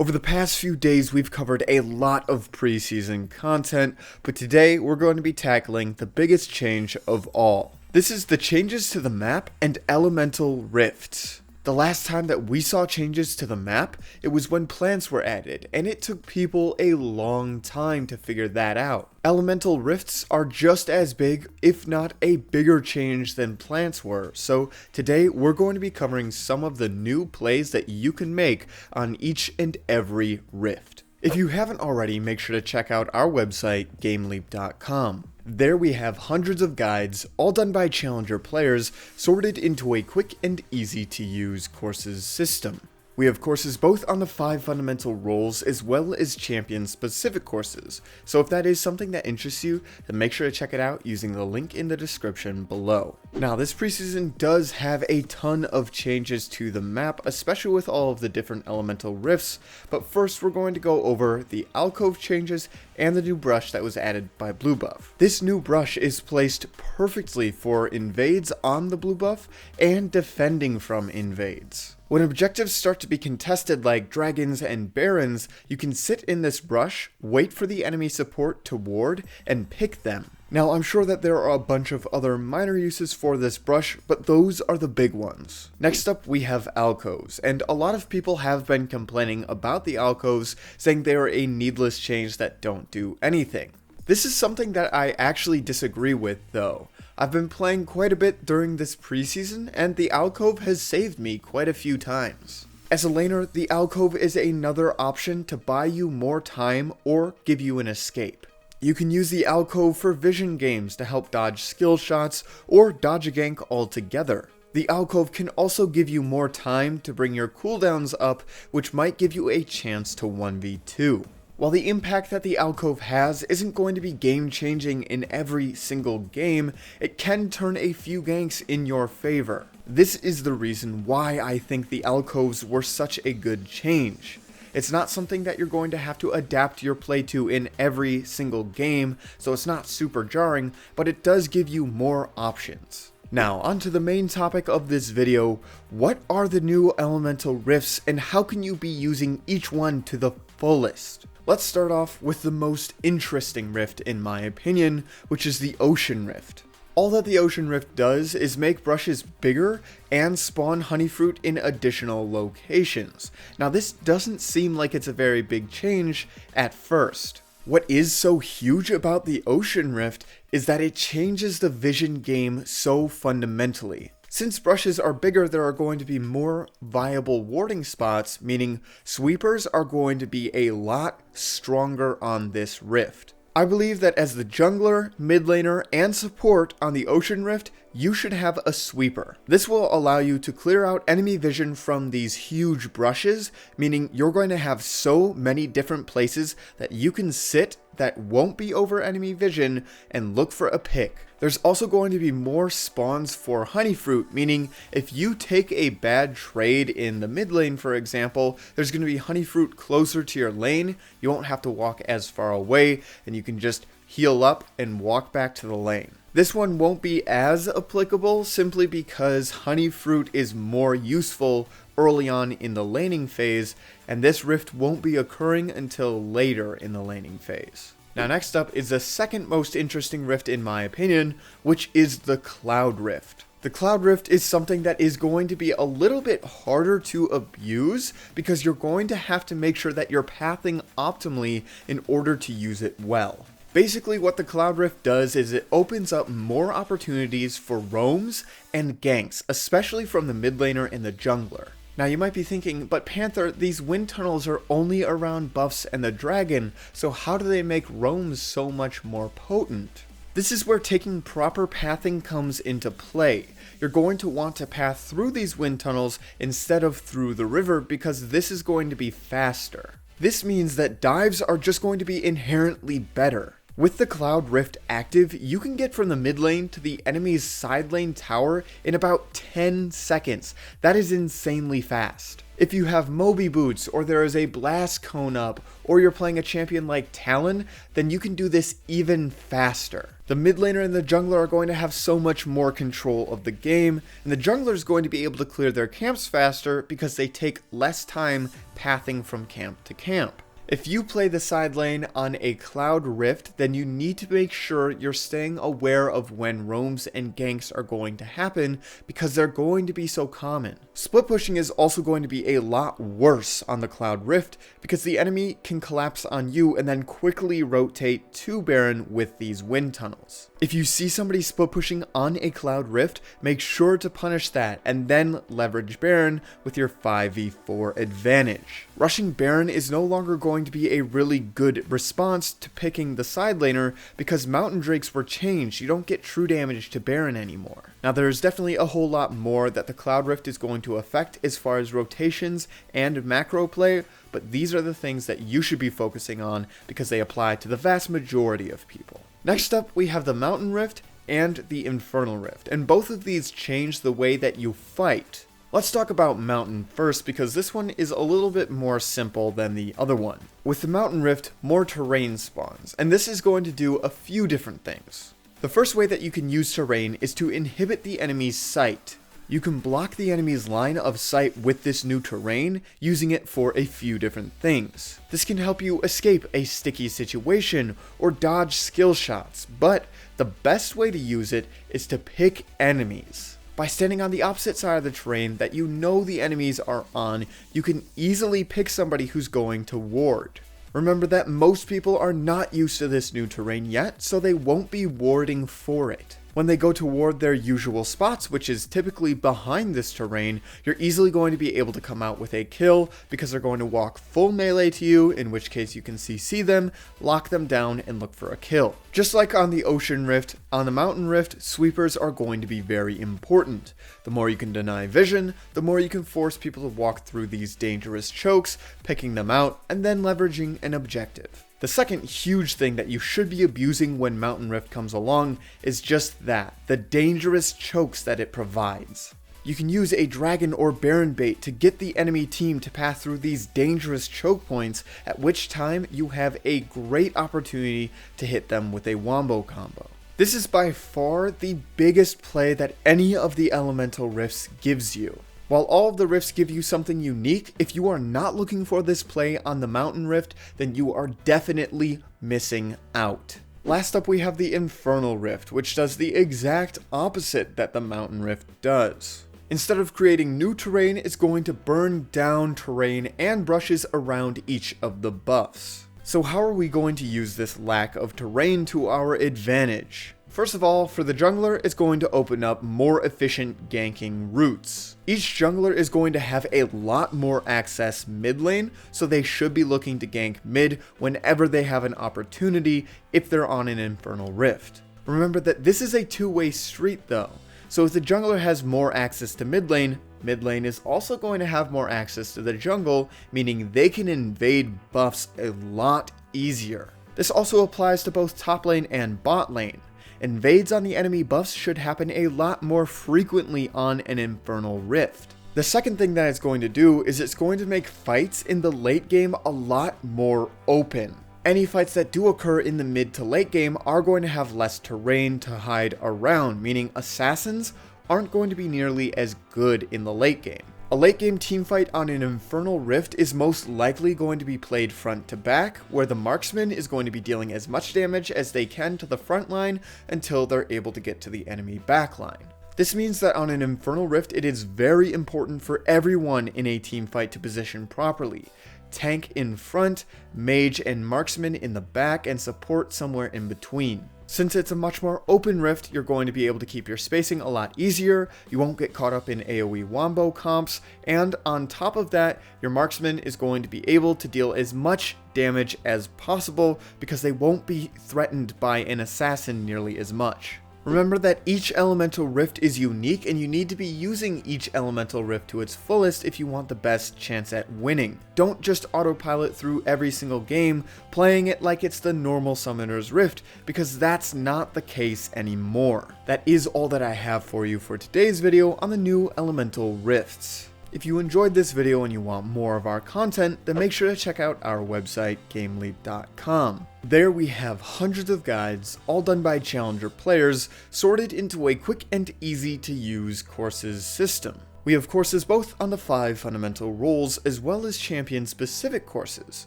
Over the past few days, we've covered a lot of preseason content, but today we're going to be tackling the biggest change of all. This is the changes to the map and Elemental Rift. The last time that we saw changes to the map, it was when plants were added, and it took people a long time to figure that out. Elemental Rifts are just as big, if not a bigger change than plants were, so today we're going to be covering some of the new plays that you can make on each and every rift. If you haven't already, make sure to check out our website, GameLeap.com. There we have hundreds of guides, all done by challenger players, sorted into a quick and easy to use courses system. We have courses both on the 5 fundamental roles as well as champion specific courses, so if that is something that interests you, then make sure to check it out using the link in the description below. Now this preseason does have a ton of changes to the map, especially with all of the different elemental rifts, but first we're going to go over the alcove changes and the new brush that was added by blue buff. This new brush is placed perfectly for invades on the blue buff and defending from invades. When objectives start to be contested like dragons and barons, you can sit in this brush, wait for the enemy support to ward, and pick them. Now I'm sure that there are a bunch of other minor uses for this brush, but those are the big ones. Next up we have alcoves, and a lot of people have been complaining about the alcoves, saying they are a needless change that don't do anything. This is something that I actually disagree with though. I've been playing quite a bit during this preseason, and the alcove has saved me quite a few times. As a laner, the alcove is another option to buy you more time or give you an escape. You can use the alcove for vision games to help dodge skill shots or dodge a gank altogether. The alcove can also give you more time to bring your cooldowns up, which might give you a chance to 1v2. While the impact that the alcove has isn't going to be game-changing in every single game, it can turn a few ganks in your favor. This is the reason why I think the alcoves were such a good change. It's not something that you're going to have to adapt your play to in every single game, so it's not super jarring, but it does give you more options. Now, onto the main topic of this video, what are the new elemental rifts and how can you be using each one to the fullest? Let's start off with the most interesting rift in my opinion, which is the Ocean Rift. All that the Ocean Rift does is make brushes bigger and spawn honey fruit in additional locations. Now this doesn't seem like it's a very big change at first. What is so huge about the Ocean Rift is that it changes the vision game so fundamentally. Since brushes are bigger, there are going to be more viable warding spots, meaning sweepers are going to be a lot stronger on this rift. I believe that as the jungler, mid laner, and support on the Ocean Rift, you should have a sweeper. This will allow you to clear out enemy vision from these huge brushes, meaning you're going to have so many different places that you can sit that won't be over enemy vision and look for a pick. There's also going to be more spawns for honey fruit, meaning if you take a bad trade in the mid lane, for example, there's going to be honey fruit closer to your lane. You won't have to walk as far away, and you can just heal up and walk back to the lane. This one won't be as applicable simply because honey fruit is more useful early on in the laning phase, and this rift won't be occurring until later in the laning phase. Now next up is the second most interesting rift in my opinion, which is the Cloud Rift. The Cloud Rift is something that is going to be a little bit harder to abuse because you're going to have to make sure that you're pathing optimally in order to use it well. Basically what the Cloud Rift does is it opens up more opportunities for roams and ganks, especially from the mid laner and the jungler. Now you might be thinking, but Panther, these wind tunnels are only around buffs and the dragon, so how do they make roams so much more potent? This is where taking proper pathing comes into play. You're going to want to path through these wind tunnels instead of through the river because this is going to be faster. This means that dives are just going to be inherently better. With the Cloud Rift active, you can get from the mid lane to the enemy's side lane tower in about 10 seconds. That is insanely fast. If you have Moby Boots, or there is a Blast Cone up, or you're playing a champion like Talon, then you can do this even faster. The mid laner and the jungler are going to have so much more control of the game, and the jungler is going to be able to clear their camps faster because they take less time pathing from camp to camp. If you play the side lane on a Cloud Rift, then you need to make sure you're staying aware of when roams and ganks are going to happen because they're going to be so common. Split pushing is also going to be a lot worse on the Cloud Rift because the enemy can collapse on you and then quickly rotate to Baron with these wind tunnels. If you see somebody split pushing on a Cloud Rift, make sure to punish that and then leverage Baron with your 5v4 advantage. Rushing Baron is no longer going to be a really good response to picking the side laner because Mountain Drakes were changed. You don't get true damage to Baron anymore. Now there's definitely a whole lot more that the Cloud Rift is going to affect as far as rotations and macro play, but these are the things that you should be focusing on because they apply to the vast majority of people. Next up, we have the Mountain Rift and the Infernal Rift, and both of these change the way that you fight. Let's talk about Mountain first because this one is a little bit more simple than the other one. With the Mountain Rift, more terrain spawns, and this is going to do a few different things. The first way that you can use terrain is to inhibit the enemy's sight. You can block the enemy's line of sight with this new terrain, using it for a few different things. This can help you escape a sticky situation or dodge skill shots, but the best way to use it is to pick enemies. By standing on the opposite side of the terrain that you know the enemies are on, you can easily pick somebody who's going to ward. Remember that most people are not used to this new terrain yet, so they won't be warding for it. When they go toward their usual spots, which is typically behind this terrain, you're easily going to be able to come out with a kill because they're going to walk full melee to you, in which case you can CC them, lock them down, and look for a kill. Just like on the Ocean Rift, on the Mountain Rift, sweepers are going to be very important. The more you can deny vision, the more you can force people to walk through these dangerous chokes, picking them out, and then leveraging an objective. The second huge thing that you should be abusing when Mountain Rift comes along is just that, the dangerous chokes that it provides. You can use a dragon or Baron bait to get the enemy team to pass through these dangerous choke points, at which time you have a great opportunity to hit them with a wombo combo. This is by far the biggest play that any of the elemental rifts gives you. While all of the rifts give you something unique, if you are not looking for this play on the Mountain Rift, then you are definitely missing out. Last up, we have the Infernal Rift, which does the exact opposite that the Mountain Rift does. Instead of creating new terrain, it's going to burn down terrain and brushes around each of the buffs. So how are we going to use this lack of terrain to our advantage? First of all, for the jungler, it's going to open up more efficient ganking routes. Each jungler is going to have a lot more access mid lane, so they should be looking to gank mid whenever they have an opportunity if they're on an Infernal Rift. Remember that this is a two-way street though, so if the jungler has more access to mid lane is also going to have more access to the jungle, meaning they can invade buffs a lot easier. This also applies to both top lane and bot lane. Invades on the enemy buffs should happen a lot more frequently on an Infernal Rift. The second thing that it's going to do is it's going to make fights in the late game a lot more open. Any fights that do occur in the mid to late game are going to have less terrain to hide around, meaning assassins aren't going to be nearly as good in the late game. A late game teamfight on an Infernal Rift is most likely going to be played front to back, where the marksman is going to be dealing as much damage as they can to the front line until they're able to get to the enemy backline. This means that on an Infernal Rift, it is very important for everyone in a teamfight to position properly. Tank in front, mage and marksman in the back, and support somewhere in between. Since it's a much more open rift, you're going to be able to keep your spacing a lot easier, you won't get caught up in AoE wombo comps, and on top of that, your marksman is going to be able to deal as much damage as possible because they won't be threatened by an assassin nearly as much. Remember that each elemental rift is unique and you need to be using each elemental rift to its fullest if you want the best chance at winning. Don't just autopilot through every single game playing it like it's the normal summoner's rift, because that's not the case anymore. That is all that I have for you for today's video on the new elemental rifts. If you enjoyed this video and you want more of our content, then make sure to check out our website, GameLeap.com. There we have hundreds of guides, all done by challenger players, sorted into a quick and easy to use courses system. We have courses both on the 5 fundamental rules as well as champion specific courses,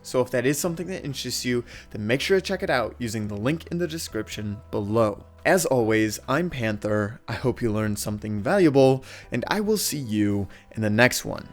so if that is something that interests you, then make sure to check it out using the link in the description below. As always, I'm Panther, I hope you learned something valuable, and I will see you in the next one.